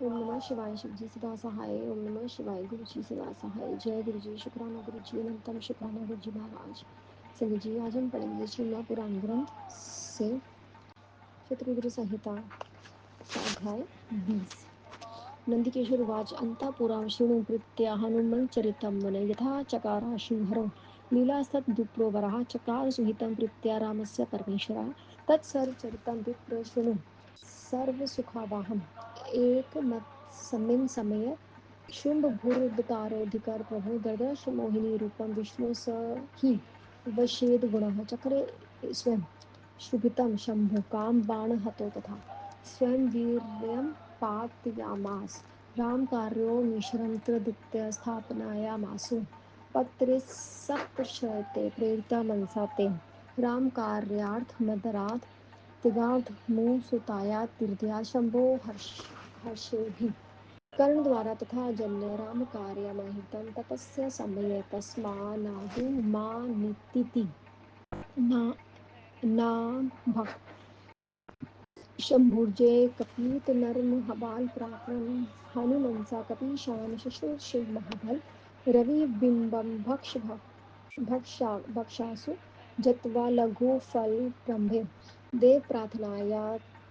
ओम नमः शिवाय शिव जी सदा सहाय। ओम नमः शिवाय गुरु जी सदा सहाय। जय गुरु जी, शुक्राना गुरु जी, अनंतम शुक्राना गुरु जी महाराज। संगत जी, आज हम पढ़ेंगे श्रीमद् पुराण ग्रंथ से चतुर्विध संहिता का अध्याय 20। नंदिकेश्वर उवाच अंतःपुरां शृणु प्रीत्या हनुमच्चरितं मुने यथा चकाराशु हरौ लीलास्तद्विप्रो वरः चकार सुहितं प्रीत्या रामस्य परमेश्वरः तत्सर्वचरितं विप्र शृणु सर्वसुखावहम् एकमस्मिन् समये शुम्भुर्दतारोऽधिकार प्रभो ददर्श मोहिनी रूपं विष्णु स हि वशेद्गुणः चक्रे स्वयं शुभितं शम्भु कामबाणहतो तथा स्वयं वीर्यं पातयामास रामकार्यो मिश्रं त्रिदित्य स्थापनायामासु पत्रे सप्तशते प्रेरिता मनसा तेन रामकार्यार्थमदरात् तिगाधमुसुताया तीर्थया शम्भो हर्षेभिः कर्णद्वारा तथा जन्य रामकार्यमहितं ततस्य समये तस्मानादु मा नितिति ना नाम शम्भुर्जे कपीतनरमुहबालपराक्रम हनुमंसा कपीशान शुश्रूषे महाबल रविबिम्बं भक्षासु जत्वा लघुफलप्रम्भे देवप्रार्थनाया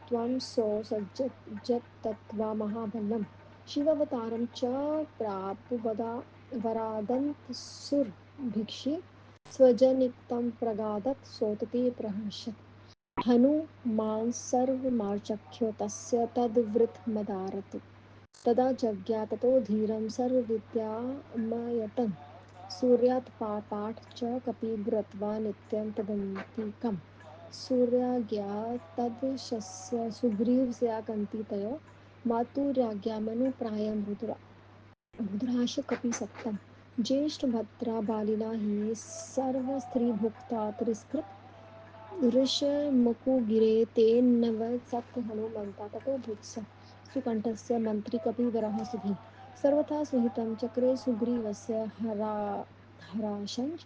त्वं सो सज्जत्वा महाबलं शिवावतारं च प्रापुवदा वरादन्तसुरभिक्षि स्वजनिक्तं प्रगादत् सोतते प्रहर्षत् हनुमान्सर्वमाचख्य तस्य तद्वृत्तमदारत् तदा जज्ञाततो धीरं सर्वविद्यामयतं सूर्यातपापाठ च कपिगुरुत्वा नित्यं तदन्तिकम् सूर्याज्ञा तद्शस्य सुग्रीवस्याकन्तितयो मातुराज्ञामनुप्रायं रुद्राश कपिसत्तं ज्येष्ठभद्रा बालिना हि सर्वस्त्रीभुक्ता तिरस्कृत ऋषमुकुगिरे तेन्नवसत् हनुमन्ता ततो भृत्स सुकण्ठस्य मन्त्री कपिवरः सुधि सर्वथा सुहितं चक्रे सुग्रीवस्य हराशंच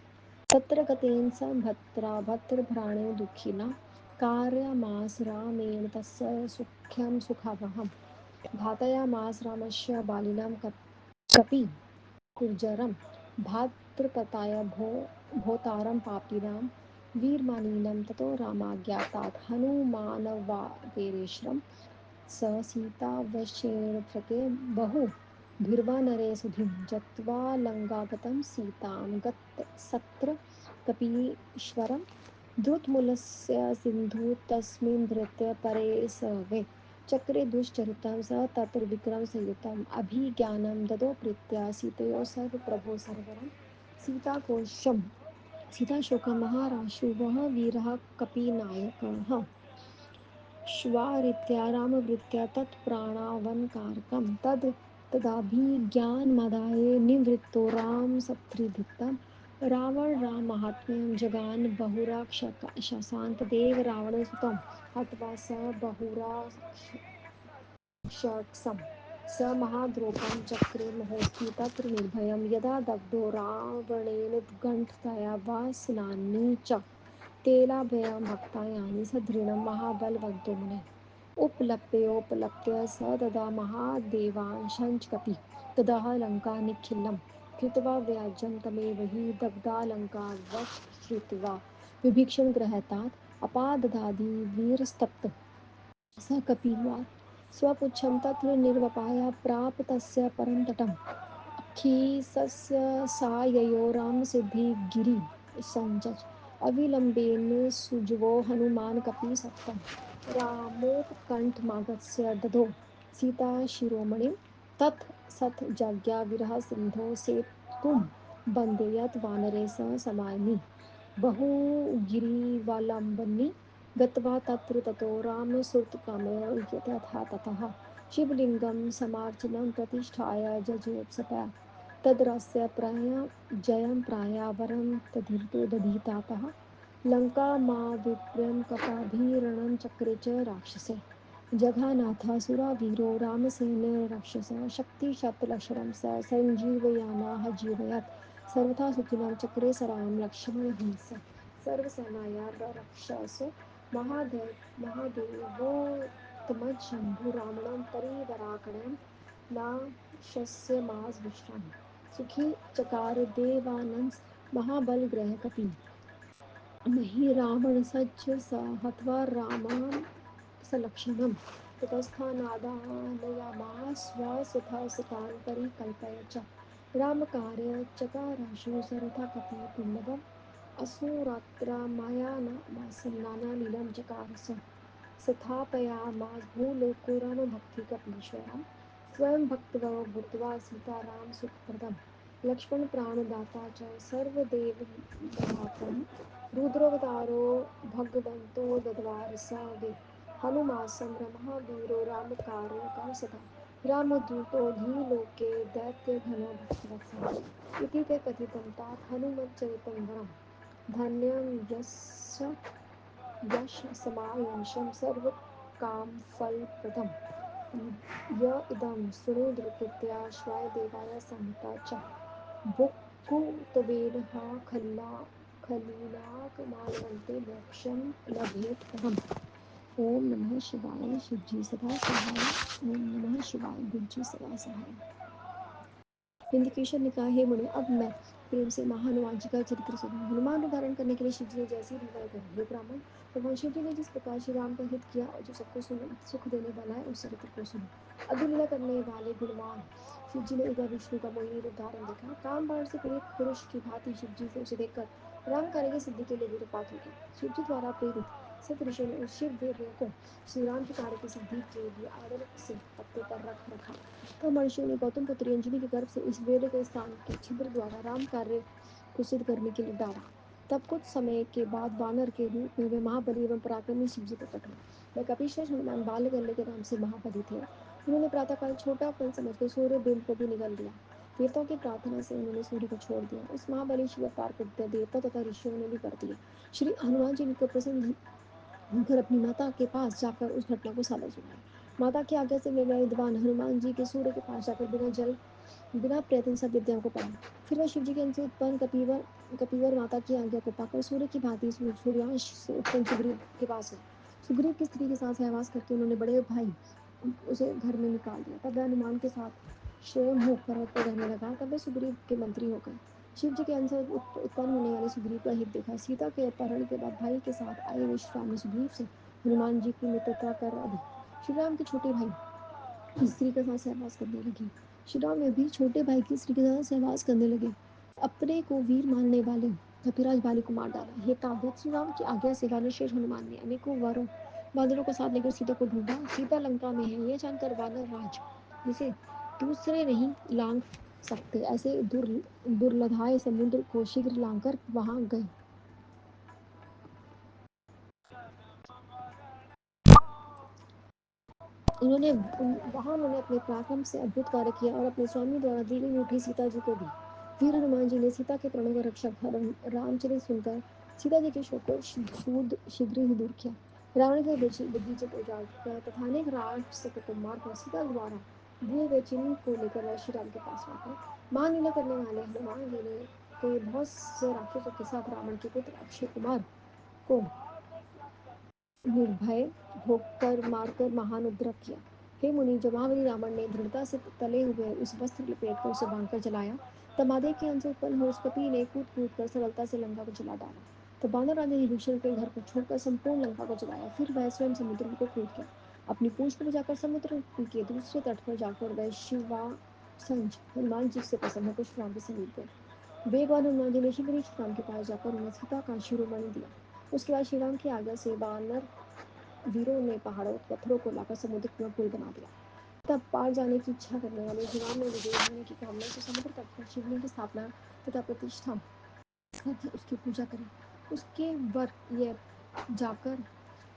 तत्र गतेन स भद्रा भद्रभ्राणे दुःखिना कारयामास रामेण तस्य सुख्यं सुखावहम् घातयामास रामस्य बालिनां कपि कुर्जरं भाद्रपताय भोतारं पापिनां वीरमानिनं ततो रामाज्ञातात् हनुमानवागेरेश्वरं स सीतावशेर्भृके बहु भीर्वानरे सुधिं जत्वा लङ्कागतं सीतां गत्सत्र कपीश्वरं द्रुतमूलस्य सिन्धु तस्मिन् धृत्य परे स वे चक्रे दुश्चरितं स तत्र विक्रमसंयुतम् अभिज्ञानं ददो प्रीत्या सीतयो सर्वप्रभो सर्वरं सीताकोशं सीताशोकमहाराशु वः वीरः कपिनायकः श्वारित्या रामवृत्त्या तत्प्राणावनकारकं तदाभिज्ञानमादाय निवृत्तो रामसत्रिधितं रावणराममाहात्म्यं जगान बहुराक्षसान् तदेव रावणसुतं हत्वा स बहुराक्षसं स महाद्रोपं चक्रे महोऽस्ति तत्र निर्भयं यदा दग्धो रावणेनोद्गण्ठतया वासनानि च तेलाभयं भक्तायानि सदृढं महाबलवन्तो मुनेः उपलप्योपलप्य स तदा महादेवांशञ्च कपि ततः लङ्कानिखिलं कृत्वा व्याजं तमेव हि दग्धा लङ्का वशश्रुत्वा विभीषण गृहतात् अपाददादि वीरस्तप्त स कपिवात् स्वपुच्छं तत्र निर्वपाय प्राप तस्य परं तटम् अखिसस्य साययो रामसिद्धिगिरिसञ्जच अविलम्बेन सुजवो हनुमान् कपिसत्तं रामोपकण्ठमागत्य ददौ सीताशिरोमणिं तत् सत् जज्ञाविरहसिन्धौ सेतुं वन्दे यत् वानरे स समानि बहुगिरिवलम्बनि गत्वा तत्र ततो रामसुतकामयो यथा ततः शिवलिङ्गं समार्चनं प्रतिष्ठाय जजुप्सपा तद्रस्य जयं प्रायावरं तदीर्तो दधितातः लङ्कामाविप्र्यं कपाभिरणं चक्रे च राक्षसे जघानाथासुरावीरो रामसेनरक्षसः शक्तिशतलक्षणं स सञ्जीवयानाः जीवयत् सर्वथा सुखिनं चक्रे स राम लक्ष्मणहिंस सर्वसेनाया रक्षसो महादेवो तमज्जम्बुरामणं परिवराकणं नाशस्यमास विश्राम सुखी चकार देवानंस महाबलग्रह मही रावण सज्ज स हत्वा रामान् सलक्षणं ततस्थानादानयामास्वसुतान् परिकल्प्य च रामकार्य चकाराशु सरथा कपिपुल्लवम् असुरात्रामायानामासन्नानालीलं चकार स्थापयामास भूलोको रामभक्तिकपीश्वरं स्वयं भक्तवो भूत्वा सीताराम सुखप्रदं लक्ष्मण प्राणदाता च सर्वदेवभ्रातं रुद्रावतारो भगवन्तो दद्वार स वे हनुमासं महावीरो रामकार्यकर सदा रामदूतो धीलोके दैत्यघ्नो भक्तवत्सलः इति ते कथितं तात हनुमच्चरितं वरं धन्यं यस्य यश समायंशं सर्वकामफलप्रदं य इदं सुहृदकृत्या श्वदेवाय सहिता च बुक्कुतवेनः खलीलाकमालवन्ते मोक्षं लभेत परम् ओम नमः शिवाय शिवजी सदा सहाय ओम नमः शिवाय गुज्जी सदा सहाय हिंदकेशव ने कहा हे मुने अब मैं प्रेम से महाहनुमान जी का चरित्र सुनूं हनुमान को धारण करने के लिए शिव जी ने जैसी लीलाएं करी हे ब्राह्मण भगवान शिव जी ने जिस प्रकार श्री राम का हित किया और जो सबको सुख देने वाला है उस चरित्र को सुनो अभिलीला करने वाले गुणवान शिव जी ने एक बार विष्णु का मोहिनी रूप धारण देखा काम बाण से पीड़ित पुरुष की भांति शिव जी से उसे देखकर राम कार्य की सिद्धि के लिए वीरपात हो गया शिव जी द्वारा प्रेरित सतऋषि ने उस शिव वीर को श्री राम के कार्य की सिद्धि के लिए आदर से पत्ते पर रख रखा तब महर्षियों ने गौतम पुत्री अंजलि के गर्भ से इस वेद के स्थान के छिद्र द्वारा राम कार्य को सिद्ध करने के लिए डाला तब कुछ समय के बाद वानर के रूप में वे महाबली एवं पराक्रमी शिव जी प्रकट हुए वे कपीश्वर हनुमान बालगल्य के नाम से महाबली थे उन्होंने प्रातःकाल छोटा फल समझकर सूर्य बिंब को भी निगल दिया देवताओं की प्रार्थना से उन्होंने सूर्य को छोड़ दिया उस महाबली शिव अवतार को देवता तथा ऋषियों ने भी कर दिया श्री हनुमान जी को प्रसन्न होकर अपनी माता के पास जाकर उस घटना को सादर सुनाया माता की आज्ञा से वे विद्वान हनुमान जी के सूर्य के पास जाकर बिना प्रयत्न सब विद्याओं को पढ़ा फिर वह शिव जी के अंश से उत्पन्न कपिवर माता की आज्ञा को पाकर सूर्य की भांति सूर्यांश से उत्पन्न सुग्रीव के पास गए सुग्रीव की स्त्री के साथ सहवास करके उन्होंने बड़े भाई उसे घर में निकाल दिया तब वह हनुमान के साथ श्वेममुख पर्वत पर रहने लगा तब वे सुग्रीव के मंत्री हो गए शिव जी के अंश से उत्पन्न होने वाले सुग्रीव का हित देखा सीता के अपहरण के बाद भाई के साथ आए हुए श्री राम ने सुग्रीव से हनुमान जी की मित्रता कर दी श्री राम के छोटे भाई स्त्री के साथ सहवास करने लगे श्री राम में भी छोटे भाई की स्त्री के साथ सहवास करने लगे अपने को वीर मानने वाले कपिराज बाली को मार डाला हे ताबत श्री राम की आज्ञा से वानरश्रेष्ठ हनुमान ने अनेकों वारों बादलों को साथ लेकर सीता को ढूंढा सीता लंका में है यह जानकर वानर राज जिसे दूसरे नहीं लांग सकते ऐसे दुर्लधाए समुद्र को शीघ्र लांघकर वहां गए उन्होंने अपने पराक्रम से अद्भुत कार्य किया और अपने स्वामी द्वारा दी गई मुठी सीता जी को दी वीर हनुमान जी ने सीता के प्राणों का रक्षक रामचरित सुनकर सीता जी के शोक को शीघ्र ही दूर किया रावण के बगीचे को उजाड़ तथा अनेक राक्षसों को मारकर सीता द्वारा दिए गए चिन्ह को लेकर वह श्री राम के पास लौटे महालीला करने वाले हनुमान जी ने बहुत से राक्षसों के साथ रावण के पुत्र अक्षय कुमार को निर्भय होकर मारकर महान उद्रव किया हे मुनि जब महाबली रावण ने दृढ़ता से तले हुए उस वस्त्र लपेटकर उसे बांधकर जलाया तब महादेव के अंश से उत्पन्न हुए उस कपि ने कूद कूद कर सरलता से लंका को जला डाला तब बानर राजा विभीषण के घर को छोड़कर संपूर्ण लंका को जलाया फिर वह स्वयं समुद्र को कूद गया अपनी पूंछ को बजाकर समुद्र के दूसरे तट पर जाकर वह शिवा संज हनुमान जी से प्रसन्न होकर श्री राम के समीप गए वेगवान हनुमान जी ने शीघ्र ही श्री राम के पास जाकर उन्हें सीता का शिरोमणि दिया उसके बाद श्री राम की आज्ञा से वानर वीरों ने पहाड़ों पत्थरों को लाकर समुद्र में पुल बना दिया तब पार जाने की इच्छा करने वाले श्री राम ने विजयी होने की कामना से समुद्र तट पर शिवलिंग की स्थापना तथा प्रतिष्ठा करके उसकी पूजा करी उसके वर ये जाकर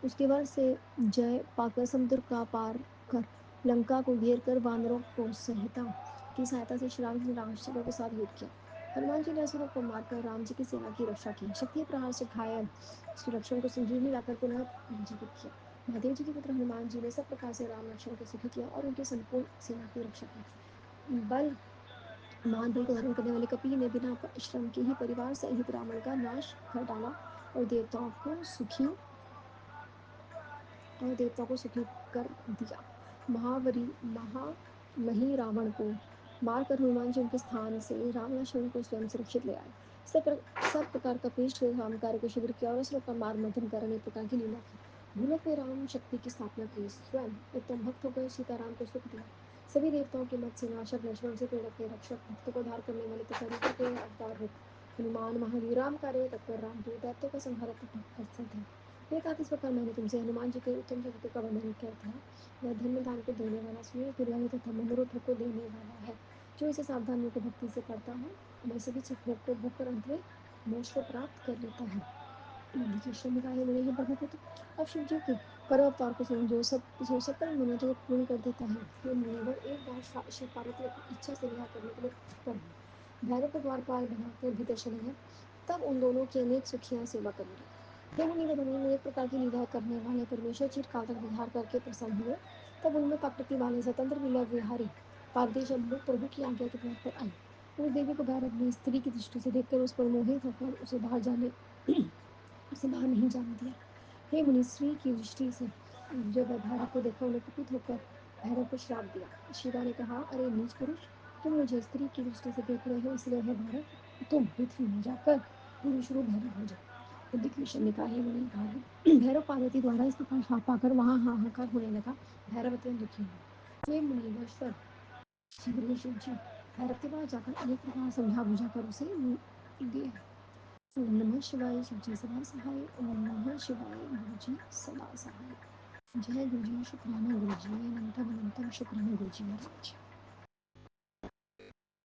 उसके वर से जय पाकर समुद्र का पार कर लंका को घेर कर वानरों को सहिता की सहायता से श्री राम ने राक्षसों के साथ युद्ध किया हनुमान जी ने असुरों को मारकर राम जी की सेना की रक्षा की शक्ति प्रहार से घायल सुरक्षण को संजीवनी लाकर पुनः जीवित किया महादेव जी के पुत्र हनुमान जी ने सब प्रकार से राम लक्ष्मण को सुखी किया और उनकी संपूर्ण सेना की रक्षा की बल महान बल को धारण करने वाले कपि ने बिना श्रम के ही परिवार सहित रावण का नाश कर डाला और देवताओं को सुखी और देवता को सुखी कर दिया। महामही रावण को मारकर हनुमान जी उनके स्थान से रावणासुर को स्वयं सुरक्षित ले आए। सब प्रकार का पेश काम कार्य को शिविर किया और असुरों का मार मंथन कर अनेक प्रकार की लीला की। भूलोक में राम शक्ति की स्थापना की, स्वयं उत्तम भक्त होकर सीताराम को सुख दिया। सभी देवताओं के मत से नाशक, लक्ष्मण से प्रेरक के रक्षक, भक्तों को उद्धार करने वाले तथा रूप के अवतार रूप हनुमान महावीर राम कार्य तत्पर राम दूत दैत्यों का संहार करते थे। ये कहा इस प्रकार मैंने तुमसे हनुमान जी के उत्तम चरित्र का वर्णन किया था। वह धर्म दान को देने वाला, स्नेह पुरवाही तथा मनोरथों को देने वाला है। जो इसे सावधान होकर भक्ति से पढ़ता है वह सभी सुखों को भोग कर अंत में मोक्ष को प्राप्त कर लेता है। कृष्ण ने कहा हे मुनि, हे ब्रह्मपुत्र, अब शिव जी के परम अवतार को सुनो, जो सकल मनोरथों को पूर्ण कर देता है। हे मुनिवर, एक बार शिव पार्वती अपनी इच्छा से विवाह करने के लिए तत्पर हुए। भैरव को द्वारपाल बनाकर भीतर चले गए। तब उन दोनों की अनेक सुखियां सेवा करेंगी। हे मुनिवर, उन्होंने एक प्रकार की लीला करने वाले परमेश्वर चिरकाल तक विहार करके प्रसन्न हुए। तब उनमें प्रकृति वाले स्वतंत्र लीला विहारी पार्वती जब लोग प्रभु की आज्ञा के द्वार पर आई। उस देवी को भैरव ने स्त्री की दृष्टि से देखकर उस पर मोहित होकर उसे बाहर नहीं जाने दिया। हे मुनि, स्त्री की दृष्टि से जब वह भैरव को देखा, उन्हें कुपित होकर भैरव को श्राप दिया। शिवा ने कहा, अरे नीच पुरुष, तुम मुझे स्त्री की दृष्टि से देख रहे हो, इसलिए हे भैरव, तुम पृथ्वी में जाकर पुरुष रूप भैरव हो जाओ। विभीषण ने कहा, हे मुनि भैरव पार्वती द्वारा इस प्रकार श्राप पाकर वहां हाहाकार होने लगा। भैरव अत्यंत दुखी हुआ। हे मुनि ईश्वर शीघ्र ही शिव जी भैरव के पास जाकर अनेक प्रकार समझा बुझा कर उसे दिए। ओम नमः शिवाय। शिव जी सदा सहाय। ओम नमः शिवाय। गुरु जी सदा सहाय। जय गुरु जी, शुक्राना गुरु जी, अनंतम अनंतम शुक्राना गुरु जी महाराज।